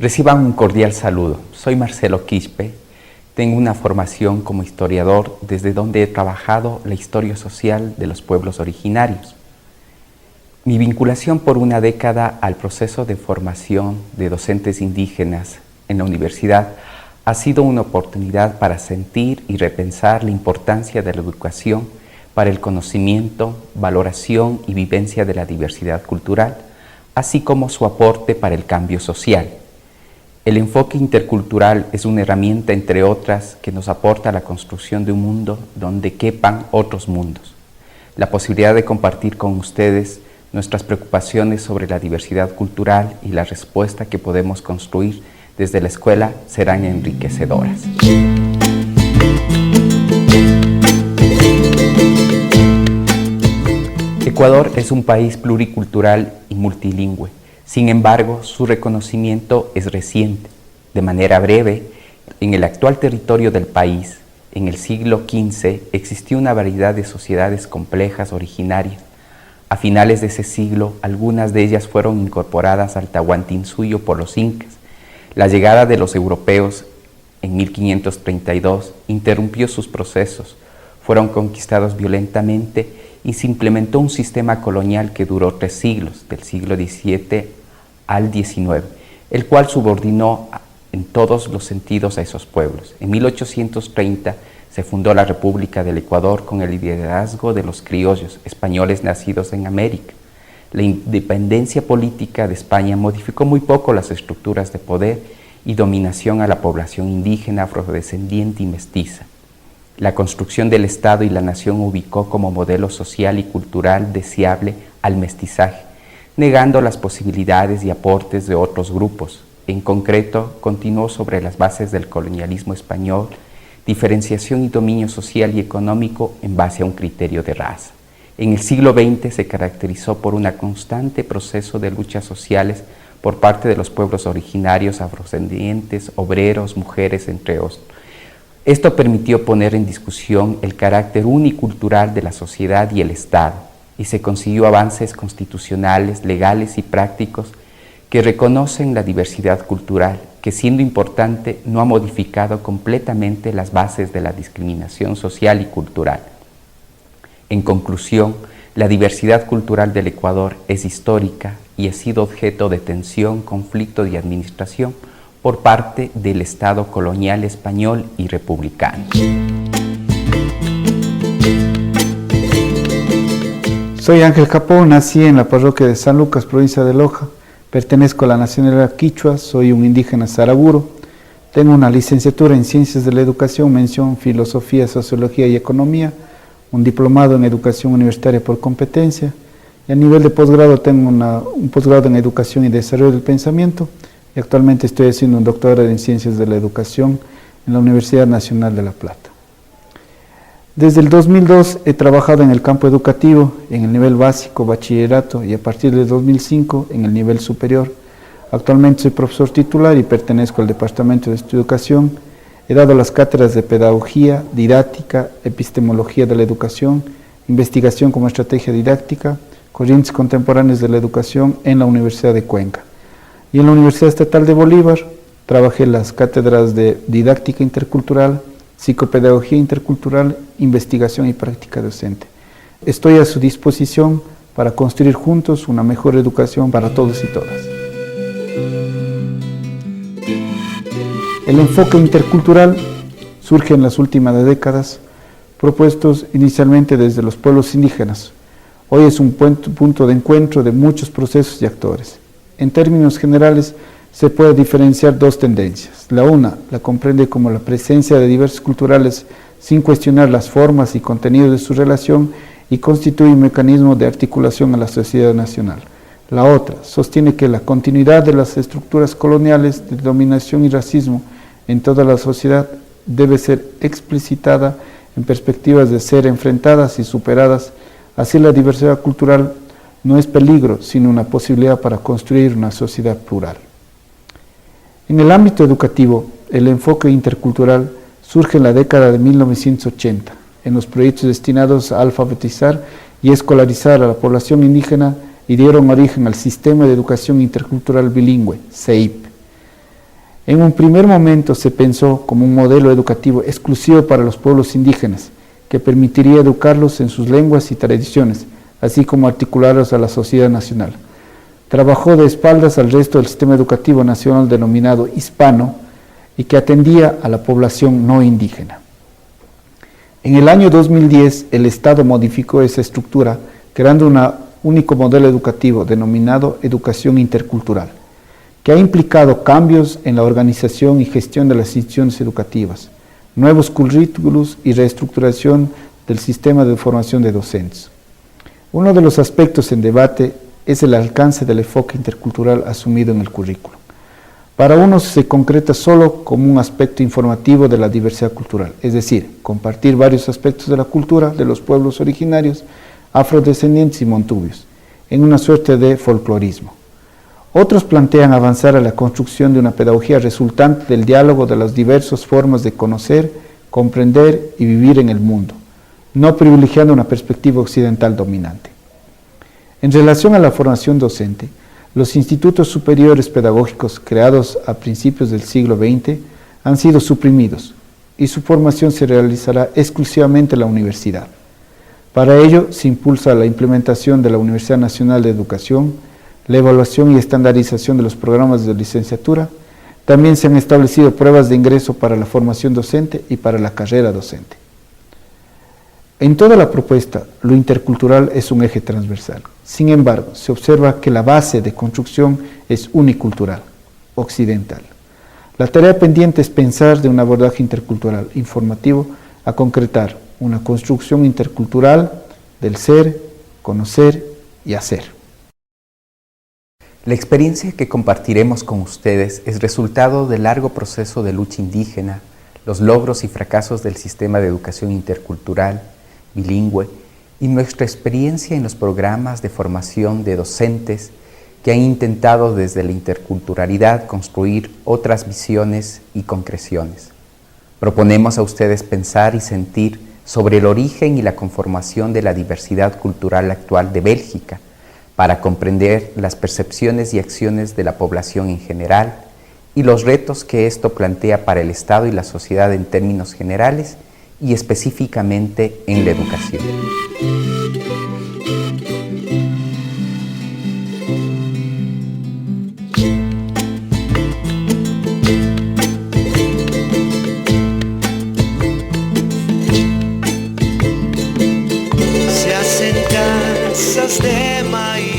Reciban un cordial saludo. Soy Marcelo Quispe. Tengo una formación como historiador desde donde he trabajado la historia social de los pueblos originarios. Mi vinculación por una década al proceso de formación de docentes indígenas en la universidad ha sido una oportunidad para sentir y repensar la importancia de la educación para el conocimiento, valoración y vivencia de la diversidad cultural, así como su aporte para el cambio social. El enfoque intercultural es una herramienta, entre otras, que nos aporta la construcción de un mundo donde quepan otros mundos. La posibilidad de compartir con ustedes nuestras preocupaciones sobre la diversidad cultural y la respuesta que podemos construir desde la escuela serán enriquecedoras. Ecuador es un país pluricultural y multilingüe. Sin embargo, su reconocimiento es reciente. De manera breve, en el actual territorio del país, en el siglo XV, existió una variedad de sociedades complejas originarias. A finales de ese siglo, algunas de ellas fueron incorporadas al Tahuantinsuyo por los incas. La llegada de los europeos en 1532 interrumpió sus procesos, fueron conquistados violentamente y se implementó un sistema colonial que duró 3 siglos, del siglo XVII al XIX, el cual subordinó en todos los sentidos a esos pueblos. En 1830 se fundó la República del Ecuador con el liderazgo de los criollos, españoles nacidos en América. La independencia política de España modificó muy poco las estructuras de poder y dominación a la población indígena, afrodescendiente y mestiza. La construcción del Estado y la nación ubicó como modelo social y cultural deseable al mestizaje, negando las posibilidades y aportes de otros grupos. En concreto, continuó sobre las bases del colonialismo español, diferenciación y dominio social y económico en base a un criterio de raza. En el siglo XX se caracterizó por un constante proceso de luchas sociales por parte de los pueblos originarios, afrodescendientes, obreros, mujeres, entre otros. Esto permitió poner en discusión el carácter unicultural de la sociedad y el Estado, y se consiguió avances constitucionales, legales y prácticos que reconocen la diversidad cultural, que siendo importante no ha modificado completamente las bases de la discriminación social y cultural. En conclusión, la diversidad cultural del Ecuador es histórica y ha sido objeto de tensión, conflicto y administración por parte del Estado colonial español y republicano. Soy Ángel Capó, nací en la parroquia de San Lucas, provincia de Loja. Pertenezco a la nacionalidad quichua, soy un indígena saraguro. Tengo una licenciatura en Ciencias de la Educación, mención Filosofía, Sociología y Economía, un diplomado en Educación Universitaria por competencia, y a nivel de posgrado tengo un posgrado en Educación y Desarrollo del Pensamiento, y actualmente estoy haciendo un doctorado en Ciencias de la Educación en la Universidad Nacional de La Plata. Desde el 2002 he trabajado en el campo educativo, en el nivel básico, bachillerato, y a partir del 2005 en el nivel superior. Actualmente soy profesor titular y pertenezco al Departamento de Educación. He dado las cátedras de Pedagogía, Didáctica, Epistemología de la Educación, Investigación como Estrategia Didáctica, Corrientes Contemporáneas de la Educación en la Universidad de Cuenca. Y en la Universidad Estatal de Bolívar trabajé las cátedras de Didáctica Intercultural, Psicopedagogía Intercultural, Investigación y Práctica Docente. Estoy a su disposición para construir juntos una mejor educación para todos y todas. El enfoque intercultural surge en las últimas décadas, propuestos inicialmente desde los pueblos indígenas. Hoy es un punto de encuentro de muchos procesos y actores. En términos generales, se puede diferenciar 2 tendencias. La una la comprende como la presencia de diversos culturales sin cuestionar las formas y contenidos de su relación y constituye un mecanismo de articulación a la sociedad nacional. La otra sostiene que la continuidad de las estructuras coloniales de dominación y racismo en toda la sociedad debe ser explicitada en perspectivas de ser enfrentadas y superadas. Así la diversidad cultural no es peligro, sino una posibilidad para construir una sociedad plural. En el ámbito educativo, el enfoque intercultural surge en la década de 1980, en los proyectos destinados a alfabetizar y escolarizar a la población indígena y dieron origen al Sistema de Educación Intercultural Bilingüe, CEIP. En un primer momento se pensó como un modelo educativo exclusivo para los pueblos indígenas, que permitiría educarlos en sus lenguas y tradiciones, así como articularlos a la sociedad nacional. Trabajó de espaldas al resto del sistema educativo nacional denominado hispano y que atendía a la población no indígena. En el año 2010, el Estado modificó esa estructura, creando un único modelo educativo denominado educación intercultural, que ha implicado cambios en la organización y gestión de las instituciones educativas, nuevos currículos y reestructuración del sistema de formación de docentes. Uno de los aspectos en debate es el alcance del enfoque intercultural asumido en el currículo. Para unos se concreta solo como un aspecto informativo de la diversidad cultural, es decir, compartir varios aspectos de la cultura de los pueblos originarios, afrodescendientes y montubios, en una suerte de folclorismo. Otros plantean avanzar a la construcción de una pedagogía resultante del diálogo de las diversas formas de conocer, comprender y vivir en el mundo, no privilegiando una perspectiva occidental dominante. En relación a la formación docente, los institutos superiores pedagógicos creados a principios del siglo XX han sido suprimidos y su formación se realizará exclusivamente en la universidad. Para ello se impulsa la implementación de la Universidad Nacional de Educación, la evaluación y estandarización de los programas de licenciatura. También se han establecido pruebas de ingreso para la formación docente y para la carrera docente. En toda la propuesta, lo intercultural es un eje transversal. Sin embargo, se observa que la base de construcción es unicultural, occidental. La tarea pendiente es pensar de un abordaje intercultural informativo a concretar una construcción intercultural del ser, conocer y hacer. La experiencia que compartiremos con ustedes es resultado del largo proceso de lucha indígena, los logros y fracasos del sistema de educación intercultural, bilingüe, y nuestra experiencia en los programas de formación de docentes que han intentado desde la interculturalidad construir otras visiones y concreciones. Proponemos a ustedes pensar y sentir sobre el origen y la conformación de la diversidad cultural actual de Bélgica, para comprender las percepciones y acciones de la población en general y los retos que esto plantea para el Estado y la sociedad en términos generales y específicamente en la educación. Se hacen casas de maíz